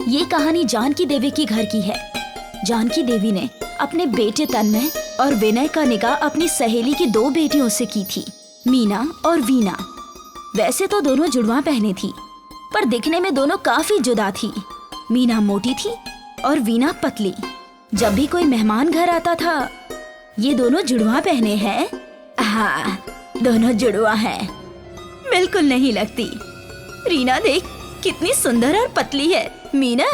ये कहानी जानकी देवी की घर की है। जानकी देवी ने अपने बेटे तन्मय और विनय का निकाह अपनी सहेली की 2 बेटियों से की थी, मीना और वीना। वैसे तो दोनों जुड़वा बहनें थी, पर दिखने में दोनों काफी जुदा थी। मीना मोटी थी और वीना पतली। जब भी कोई मेहमान घर आता था, ये दोनों जुड़वा बहनें हैं। हाँ, दोनों जुड़वा हैं। बिल्कुल नहीं लगती। रीना देख, कितनी सुंदर और पतली है। मीना,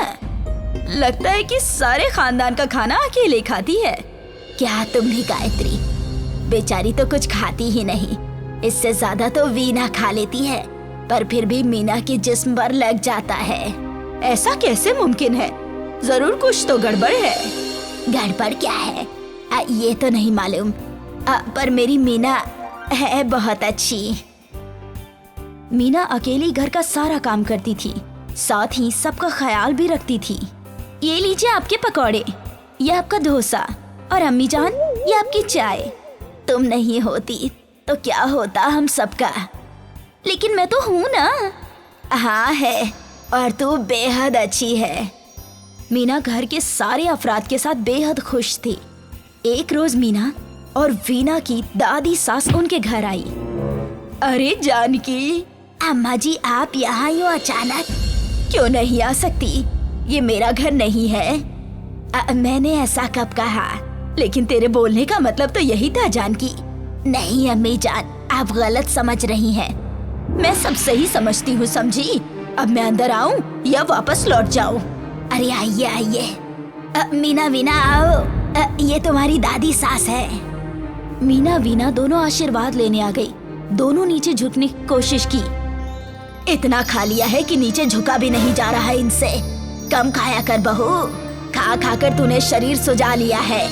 लगता है कि सारे खानदान का खाना अकेले खाती है। क्या तुम भी गायत्री? बेचारी तो कुछ खाती ही नहीं, इससे ज्यादा तो वीना खा लेती है, पर फिर भी मीना के जिस्म पर लग जाता है। ऐसा कैसे मुमकिन है? जरूर कुछ तो गड़बड़ है। गड़बड़ क्या है ये तो नहीं मालूम, पर मेरी मीना है बहुत अच्छी। मीना अकेली घर का सारा काम करती थी, साथ ही सबका ख्याल भी रखती थी। ये लीजिए आपके पकौड़े, ये आपका डोसा, और अम्मी जान ये आपकी चाय। तुम नहीं होती तो क्या होता हम सबका। लेकिन मैं तो हूँ ना। हाँ है, और तू बेहद अच्छी है। मीना घर के सारे अफराद के साथ बेहद खुश थी। एक रोज मीना और वीना की दादी सास उनके घर आई। अरे जानकी, अम्मा जी आप यहाँ यूँ अचानक? क्यों नहीं आ सकती? ये मेरा घर नहीं है। मैंने ऐसा कब कहा? लेकिन तेरे बोलने का मतलब तो यही था जानकी। नहीं अम्मी जान, आप गलत समझ रही हैं। मैं सब सही समझती हूँ, समझी? अब मैं अंदर आऊँ या वापस लौट जाऊँ? अरे आइए आइए। मीना वीना आओ, ये तुम्हारी दादी सास है। मीना वीना दोनों आशीर्वाद लेने आ गई। दोनों नीचे झुकने की कोशिश की। इतना खा लिया है कि नीचे झुका भी नहीं जा रहा है इनसे। कम खाया कर बहू, खा खा कर तूने शरीर सुजा लिया है।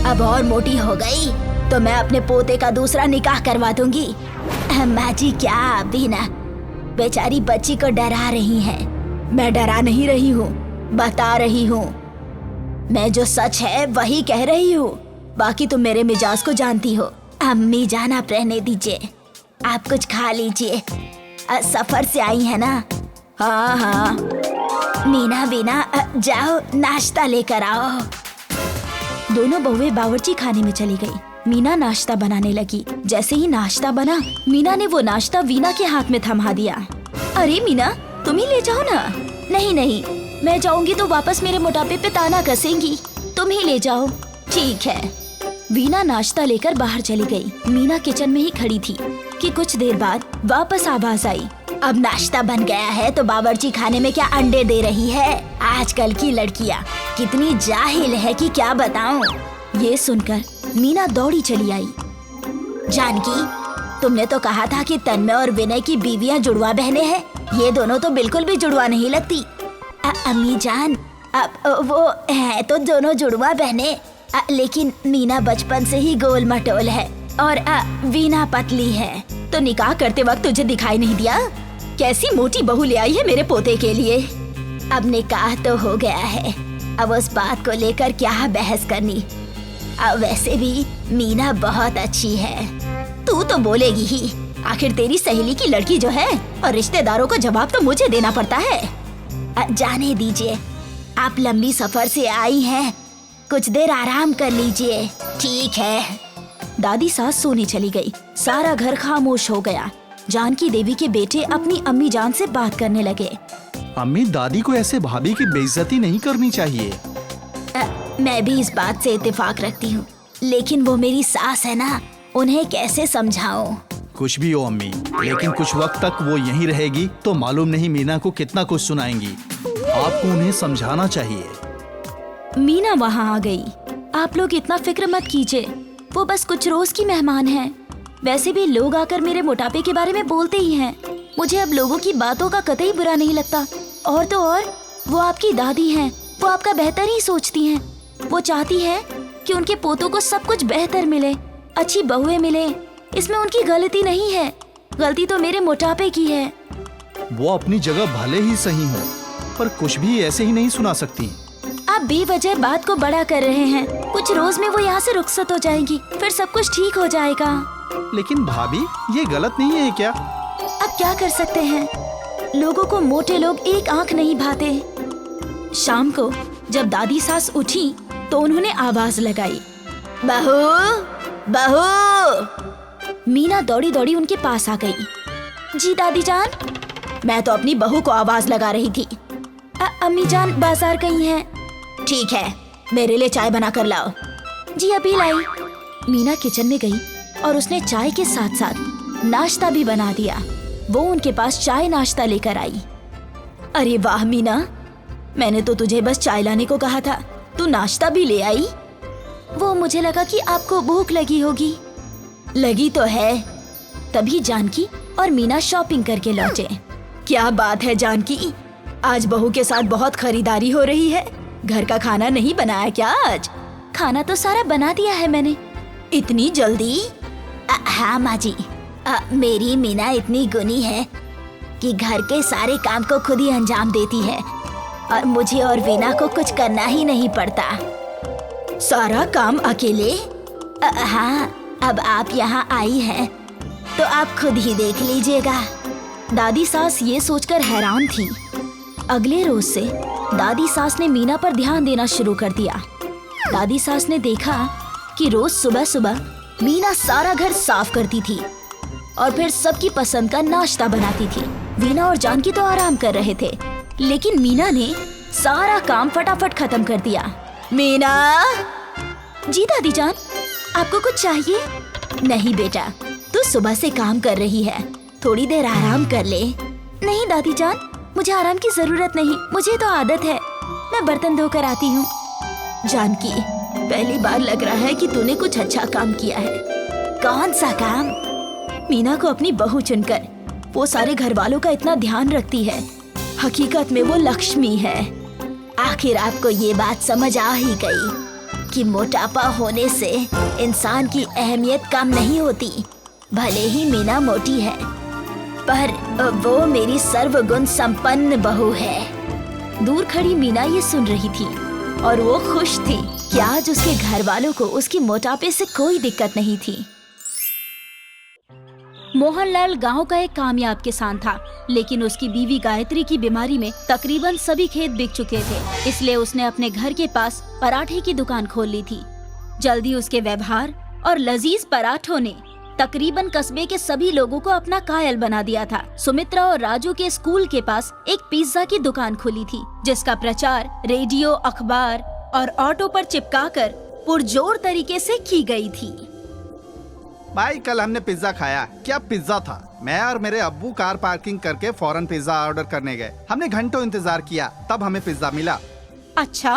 अब और मोटी हो गई तो मैं अपने पोते का दूसरा निकाह करवा दूंगी। अम्मा जी क्या वीना बेचारी बच्ची को डरा रही हैं। मैं डरा नहीं रही हूँ, बता रही हूँ। मैं जो सच है वही कह रही हूँ, बाकी तुम मेरे मिजाज को जानती हो। अम्मी जान आप रहने दीजिए, आप कुछ खा लीजिए। सफर से आई है ना? हाँ हाँ। मीना वीना जाओ नाश्ता लेकर आओ। दोनों बहुएं बावर्ची खाने में चली गई। मीना नाश्ता बनाने लगी। जैसे ही नाश्ता बना, मीना ने वो नाश्ता वीना के हाथ में थमा दिया। अरे मीना, तुम ही ले जाओ ना। नहीं नहीं, मैं जाऊंगी तो वापस मेरे मोटापे पे ताना कसेंगी। तुम ही ले जाओ। ठीक है। वीना नाश्ता लेकर बाहर चली गई। मीना किचन में ही खड़ी थी कि कुछ देर बाद वापस आवाज आई। अब नाश्ता बन गया है तो बावर्ची खाने में क्या अंडे दे रही है? आजकल की लड़कियां कितनी जाहिल है कि क्या बताऊं। ये सुनकर मीना दौड़ी चली आई। जानकी, तुमने तो कहा था कि तन्मय और विनय की बीवियां जुड़वा बहनें हैं। ये दोनों तो बिल्कुल भी जुड़वा नहीं लगती। अम्मी जान, अब वो है तो दोनों जुड़वा बहनें, लेकिन मीना बचपन से ही गोल मटोल है और वीना पतली है। तो निकाह करते वक्त तुझे दिखाई नहीं दिया? कैसी मोटी बहू ले आई है मेरे पोते के लिए। अब निकाह तो हो गया है, अब उस बात को लेकर क्या बहस करनी। अब वैसे भी मीना बहुत अच्छी है। तू तो बोलेगी ही, आखिर तेरी सहेली की लड़की जो है, और रिश्तेदारों को जवाब तो मुझे देना पड़ता है। जाने दीजिए, आप लंबी सफर से आई हैं, कुछ देर आराम कर लीजिए। ठीक है। दादी सास सोने चली गई। सारा घर खामोश हो गया। जानकी देवी के बेटे अपनी अम्मी जान से बात करने लगे। अम्मी, दादी को ऐसे भाभी की बेइज्जती नहीं करनी चाहिए। मैं भी इस बात से इत्तेफाक रखती हूँ, लेकिन वो मेरी सास है ना, उन्हें कैसे समझाऊं? कुछ भी हो अम्मी, लेकिन कुछ वक्त तक वो यहीं रहेगी तो मालूम नहीं मीना को कितना कुछ सुनाएंगी। आपको उन्हें समझाना चाहिए। मीना वहाँ आ गई। आप लोग इतना फिक्र मत कीजिए, वो बस कुछ रोज की मेहमान है। वैसे भी लोग आकर मेरे मोटापे के बारे में बोलते ही हैं। मुझे अब लोगों की बातों का कतई बुरा नहीं लगता। और तो और, वो आपकी दादी हैं, वो आपका बेहतर ही सोचती हैं। वो चाहती हैं कि उनके पोतों को सब कुछ बेहतर मिले, अच्छी बहुएं मिले। इसमें उनकी गलती नहीं है, गलती तो मेरे मोटापे की है। वो अपनी जगह भले ही सही हो, पर कुछ भी ऐसे ही नहीं सुना सकती। आप बेवजह बात को बड़ा कर रहे हैं। कुछ रोज में वो यहाँ से रुखसत हो जाएंगी, फिर सब कुछ ठीक हो जाएगा। लेकिन भाभी, ये गलत नहीं है क्या? अब क्या कर सकते हैं, लोगों को मोटे लोग एक आंख नहीं भाते। शाम को जब दादी सास उठी तो उन्होंने आवाज लगाई, बहू बहू। मीना दौड़ी दौड़ी उनके पास आ गई। जी दादी जान। मैं तो अपनी बहू को आवाज लगा रही थी। अम्मी जान बाजार गई हैं। ठीक है, मेरे लिए चाय बना कर लाओ। जी अभी लाई। मीना किचन में गई और उसने चाय के साथ साथ नाश्ता भी बना दिया। वो उनके पास चाय नाश्ता लेकर आई। अरे वाह मीना, मैंने तो तुझे बस चाय लाने को कहा था, तू नाश्ता भी ले आई। वो मुझे लगा कि आपको भूख लगी होगी। लगी तो है। तभी जानकी और मीना शॉपिंग करके लौटे। क्या बात है जानकी, आज बहू के साथ बहुत खरीदारी हो रही है। घर का खाना नहीं बनाया क्या आज? खाना तो सारा बना दिया है मैंने। इतनी जल्दी? हाँ माँ जी, मेरी मीना इतनी गुनी है कि घर के सारे काम को खुद ही अंजाम देती है और मुझे और वीना को कुछ करना ही नहीं पड़ता। सारा काम अकेले? हाँ, अब आप यहाँ आई हैं तो आप खुद ही देख लीजिएगा। दादी सास ये सोचकर हैरान थी। अगले रोज से दादी सास ने मीना पर ध्यान देना शुरू कर दिया। दादी सास ने देखा कि रोज सुबह सुबह मीना सारा घर साफ करती थी और फिर सबकी पसंद का नाश्ता बनाती थी। वीना और जानकी तो आराम कर रहे थे, लेकिन मीना ने सारा काम फटाफट खत्म कर दिया। मीना। जी दादी जान, आपको कुछ चाहिए? नहीं बेटा, तू सुबह से काम कर रही है, थोड़ी देर आराम कर ले। नहीं दादी जान, मुझे आराम की जरूरत नहीं, मुझे तो आदत है, मैं बर्तन धोकर आती हूँ। जानकी, पहली बार लग रहा है कि तूने कुछ अच्छा काम किया है। कौन सा काम? मीना को अपनी बहू चुनकर वो सारे घर वालों का इतना ध्यान रखती है। हकीकत में वो लक्ष्मी है। आखिर आपको ये बात समझ आ ही गई कि मोटापा होने से इंसान की अहमियत कम नहीं होती। भले ही मीना मोटी है, पर वो मेरी सर्वगुण संपन्न बहू है। दूर खड़ी मीना ये सुन रही थी और वो खुश थी कि आज उसके घर वालों को उसकी मोटापे से कोई दिक्कत नहीं थी। मोहनलाल गांव का एक कामयाब किसान था, लेकिन उसकी बीवी गायत्री की बीमारी में तकरीबन सभी खेत बिक चुके थे। इसलिए उसने अपने घर के पास पराठे की दुकान खोल ली थी। जल्दी उसके व्यवहार और लजीज पराठों ने तकरीबन कस्बे के सभी लोगों को अपना कायल बना दिया था। सुमित्रा और राजू के स्कूल के पास एक पिज्जा की दुकान खुली थी, जिसका प्रचार रेडियो, अखबार और ऑटो पर चिपकाकर पुरजोर तरीके से की गई थी। भाई कल हमने पिज्जा खाया। क्या पिज्जा था। मैं और मेरे अब्बू कार पार्किंग करके फौरन पिज्जा ऑर्डर करने गए। हमने घंटों इंतजार किया, तब हमें पिज्जा मिला। अच्छा,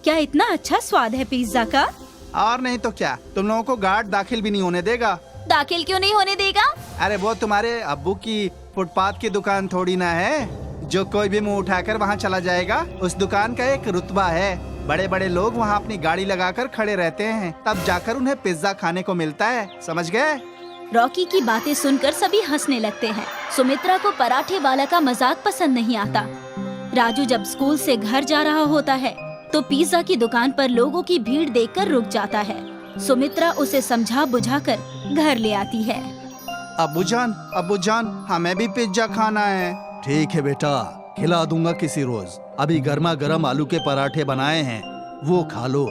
क्या इतना अच्छा स्वाद है पिज्जा का? और नहीं तो क्या, तुम लोगों को गार्ड दाखिल भी नहीं होने देगा। दाखिल क्यों नहीं होने देगा? अरे वो तुम्हारे अब्बू की फुटपाथ की दुकान थोड़ी ना है जो कोई भी मुंह उठाकर वहाँ चला जाएगा। उस दुकान का एक रुतबा है। बड़े बड़े लोग वहाँ अपनी गाड़ी लगाकर खड़े रहते हैं, तब जाकर उन्हें पिज्जा खाने को मिलता है। समझ गए? रॉकी की बातें सुनकर सभी हंसने लगते हैं। सुमित्रा को पराठे वाला का मजाक पसंद नहीं आता। राजू जब स्कूल से घर जा रहा होता है तो पिज्जा की दुकान पर लोगों की भीड़ देखकर रुक जाता है। सुमित्रा उसे समझा बुझाकर घर ले आती है। अब्बू जान, हमें भी पिज्जा खाना है। ठीक है बेटा, खिला दूंगा किसी रोज। अभी गर्मा गर्म आलू के पराठे बनाए हैं, वो खा लो।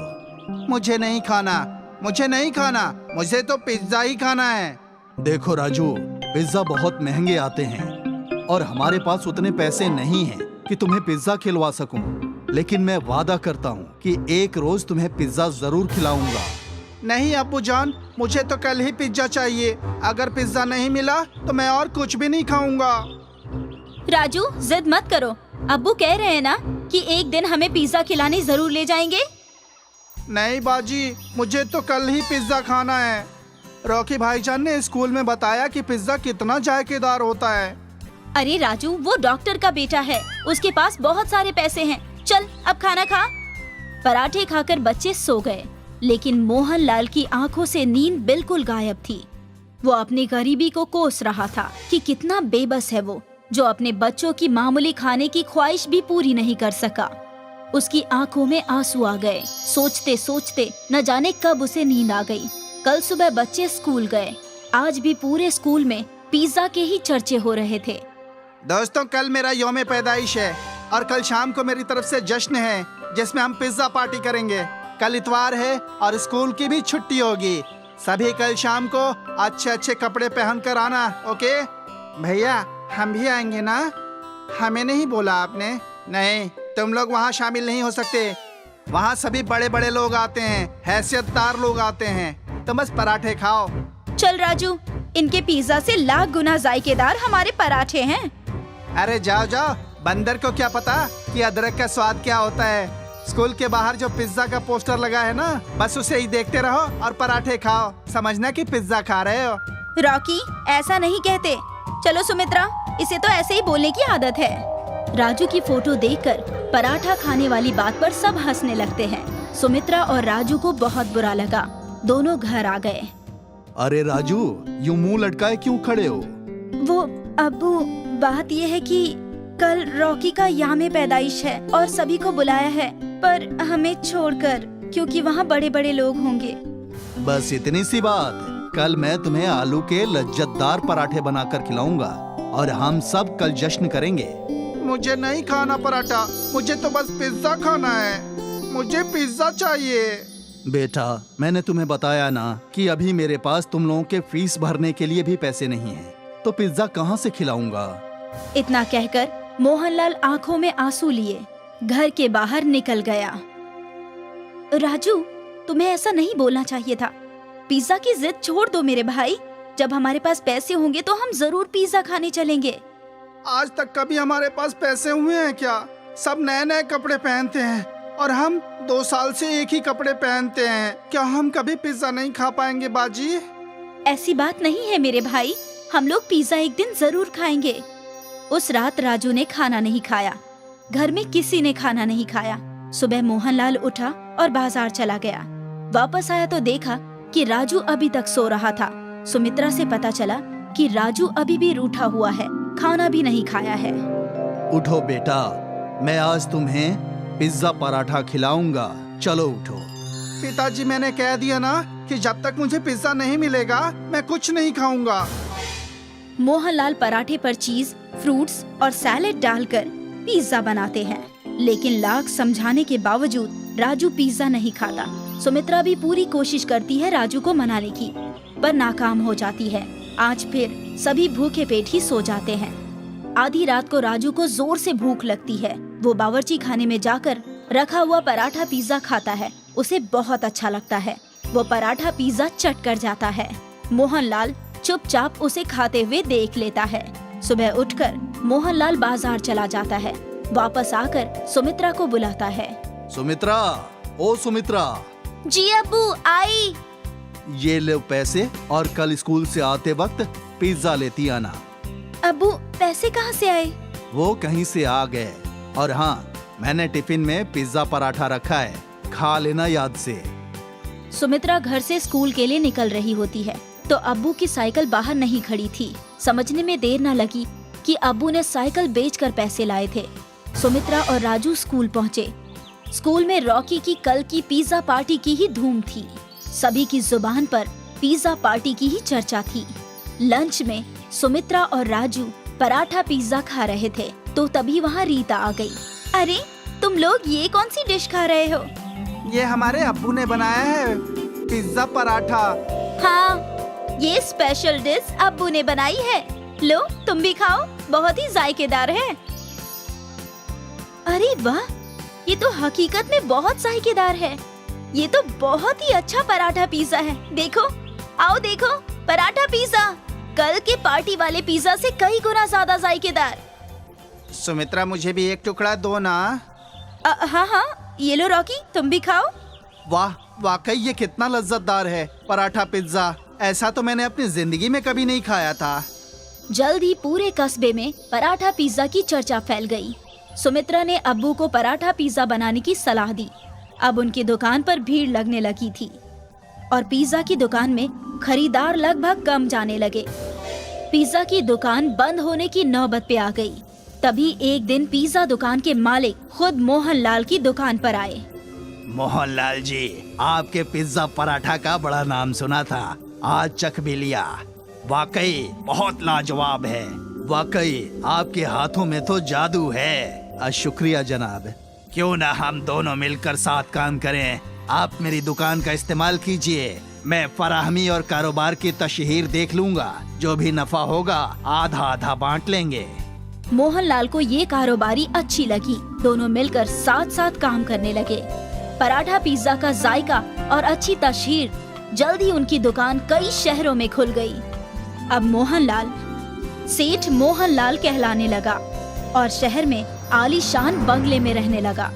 मुझे नहीं खाना, मुझे तो पिज्जा ही खाना है। देखो राजू, पिज्जा बहुत महंगे आते हैं और हमारे पास उतने पैसे नहीं हैं कि तुम्हें पिज्जा खिलवा सकूं। लेकिन मैं वादा करता हूं कि एक रोज तुम्हें पिज्जा जरूर खिलाऊंगा। नहीं अब्बू जान, मुझे तो कल ही पिज्जा चाहिए। अगर पिज्जा नहीं मिला तो मैं और कुछ भी नहीं खाऊंगा। राजू, जिद मत करो। अब्बू कह रहे हैं ना कि एक दिन हमें पिज्जा खिलाने जरूर ले जाएंगे। नहीं बाजी, मुझे तो कल ही पिज्जा खाना है। रॉकी भाईजान ने स्कूल में बताया कि पिज्जा कितना जायकेदार होता है। अरे राजू, वो डॉक्टर का बेटा है, उसके पास बहुत सारे पैसे हैं। चल अब खाना खा। पराठे खाकर बच्चे सो गए, लेकिन मोहनलाल की आंखों से नींद बिल्कुल गायब थी। वो अपनी गरीबी को कोस रहा था कि कितना बेबस है वो, जो अपने बच्चों की मामूली खाने की ख्वाहिश भी पूरी नहीं कर सका। उसकी आंखों में आंसू आ गए। सोचते सोचते न जाने कब उसे नींद आ गई। कल सुबह बच्चे स्कूल गए। आज भी पूरे स्कूल में पिज्जा के ही चर्चे हो रहे थे। दोस्तों, कल मेरा यौम पैदाइश है। और कल शाम को मेरी तरफ से जश्न है जिसमें हम पिज्जा पार्टी करेंगे। कल इतवार है और स्कूल की भी छुट्टी होगी। सभी कल शाम को अच्छे अच्छे कपड़े पहन कर आना, ओके? भैया हम भी आएंगे ना? हमें नहीं बोला आपने? नहीं, तुम लोग वहाँ शामिल नहीं हो सकते। वहाँ सभी बड़े बड़े लोग आते हैं, हैसियतदार लोग आते हैं। तुम बस पराठे खाओ। चल राजू, इनके पिज्जा से लाख गुना जायकेदार हमारे पराठे हैं। अरे जाओ जाओ, बंदर को क्या पता कि अदरक का स्वाद क्या होता है। स्कूल के बाहर जो पिज्जा का पोस्टर लगा है ना, बस उसे ही देखते रहो और पराठे खाओ। समझना कि पिज्जा खा रहे हो। रॉकी, ऐसा नहीं कहते। चलो सुमित्रा, इसे तो ऐसे ही बोलने की आदत है। राजू की फोटो देखकर पराठा खाने वाली बात पर सब हंसने लगते हैं। सुमित्रा और राजू को बहुत बुरा लगा। दोनों घर आ गए। अरे राजू, यूं मुंह लटकाए क्यों खड़े हो? वो अब्बू, बात ये है कि कल रॉकी का याम पैदाइश है और सभी को बुलाया है, पर हमें छोड़कर, क्योंकि वहाँ बड़े बड़े लोग होंगे। बस इतनी सी बात। कल मैं तुम्हें आलू के लज्जतदार पराठे बनाकर खिलाऊंगा और हम सब कल जश्न करेंगे। मुझे नहीं खाना पराठा, मुझे तो बस पिज्जा खाना है। मुझे पिज्जा चाहिए। बेटा, मैंने तुम्हें बताया ना कि अभी मेरे पास तुम लोगों के फीस भरने के लिए भी पैसे नहीं हैं, तो पिज्जा कहाँ से खिलाऊंगा? इतना कहकर मोहनलाल आंखों में आंसू लिए घर के बाहर निकल गया। राजू, तुम्हें ऐसा नहीं बोलना चाहिए था। पिज्जा की जिद छोड़ दो मेरे भाई। जब हमारे पास पैसे होंगे तो हम जरूर पिज्जा खाने चलेंगे। आज तक कभी हमारे पास पैसे हुए हैं क्या? सब नए नए कपड़े पहनते हैं और हम 2 साल से एक ही कपड़े पहनते हैं। क्या हम कभी पिज्जा नहीं खा पाएंगे बाजी? ऐसी बात नहीं है मेरे भाई, हम लोग पिज्जा एक दिन जरूर खाएंगे। उस रात राजू ने खाना नहीं खाया। घर में किसी ने खाना नहीं खाया। सुबह मोहनलाल उठा और बाजार चला गया। वापस आया तो देखा कि राजू अभी तक सो रहा था। सुमित्रा से पता चला कि राजू अभी भी रूठा हुआ है, खाना भी नहीं खाया है। उठो बेटा, मैं आज तुम्हें पिज्जा पराठा खिलाऊंगा। चलो उठो। पिताजी, मैंने कह दिया ना कि जब तक मुझे पिज्जा नहीं मिलेगा मैं कुछ नहीं खाऊंगा। मोहनलाल पराठे पर चीज, फ्रूट्स और सैलेड डालकर पिज्जा बनाते हैं, लेकिन लाख समझाने के बावजूद राजू पिज्जा नहीं खाता। सुमित्रा भी पूरी कोशिश करती है राजू को मनाने की, पर नाकाम हो जाती है। आज फिर सभी भूखे पेट ही सो जाते हैं। आधी रात को राजू को जोर से भूख लगती है। वो बावर्ची खाने में जाकर रखा हुआ पराठा पिज्जा खाता है। उसे बहुत अच्छा लगता है। वो पराठा पिज्जा चट कर जाता है। मोहनलाल चुपचाप उसे खाते हुए देख लेता है। सुबह उठकर मोहनलाल बाजार चला जाता है। वापस आकर सुमित्रा को बुलाता है। सुमित्रा, ओ सुमित्रा। जी अब्बू, आई। ये लो पैसे और कल स्कूल से आते वक्त पिज्जा लेती आना। अब्बू, पैसे कहाँ से आए? वो कहीं से आ गए। और हाँ, मैंने टिफिन में पिज्जा पराठा रखा है, खा लेना याद से। सुमित्रा घर से स्कूल के लिए निकल रही होती है तो अब्बू की साइकिल बाहर नहीं खड़ी थी। समझने में देर न लगी कि अब्बू ने साइकिल बेचकर पैसे लाए थे। सुमित्रा और राजू स्कूल पहुँचे। स्कूल में रॉकी की कल की पिज्जा पार्टी की ही धूम थी। सभी की जुबान पर पिज्जा पार्टी की ही चर्चा थी। लंच में सुमित्रा और राजू पराठा पिज्जा खा रहे थे तो तभी वहाँ रीता आ गई। अरे, तुम लोग ये कौन सी डिश खा रहे हो? ये हमारे अब्बू ने बनाया है, पिज्जा पराठा। हाँ, ये स्पेशल डिश अब्बू ने बनाई है। लो, तुम भी खाओ, बहुत ही जायकेदार है। अरे वाह, ये तो हकीकत में बहुत जायकेदार है। ये तो बहुत ही अच्छा पराठा पिज्जा है। देखो, आओ देखो, पराठा पिज्जा कल के पार्टी वाले पिज्जा से कई गुना ज्यादा जायकेदार। सुमित्रा, मुझे भी एक टुकड़ा दो ना। हाँ हाँ, ये लो रॉकी, तुम भी खाओ। वाह, वाकई ये कितना लज्जतदार है पराठा पिज्जा। ऐसा तो मैंने अपनी जिंदगी में कभी नहीं खाया था। जल्द ही पूरे कस्बे में पराठा पिज्जा की चर्चा फैल गई। सुमित्रा ने अब्बू को पराठा पिज्जा बनाने की सलाह दी। अब उनकी दुकान पर भीड़ लगने लगी थी और पिज्जा की दुकान में खरीदार लगभग कम जाने लगे। पिज्जा की दुकान बंद होने की नौबत पे आ गई। तभी एक दिन पिज्जा दुकान के मालिक खुद मोहनलाल की दुकान पर आए। मोहनलाल जी, आपके पिज्जा पराठा का बड़ा नाम सुना था, आज चख भी लिया। वाकई बहुत लाजवाब है। वाकई आपके हाथों में तो जादू है। शुक्रिया जनाब। क्यों ना हम दोनों मिलकर साथ काम करें। आप मेरी दुकान का इस्तेमाल कीजिए, मैं फराहमी और कारोबार की तशहीर देख लूंगा। जो भी नफा होगा आधा आधा बांट लेंगे। मोहनलाल को ये कारोबारी अच्छी लगी। दोनों मिलकर साथ साथ काम करने लगे। पराठा पिज्जा का जायका और अच्छी तशहीर जल्द ही उनकी दुकान कई शहरों में खुल गई। अब मोहनलाल सेठ मोहनलाल कहलाने लगा और शहर में आलीशान बंगले में रहने लगा।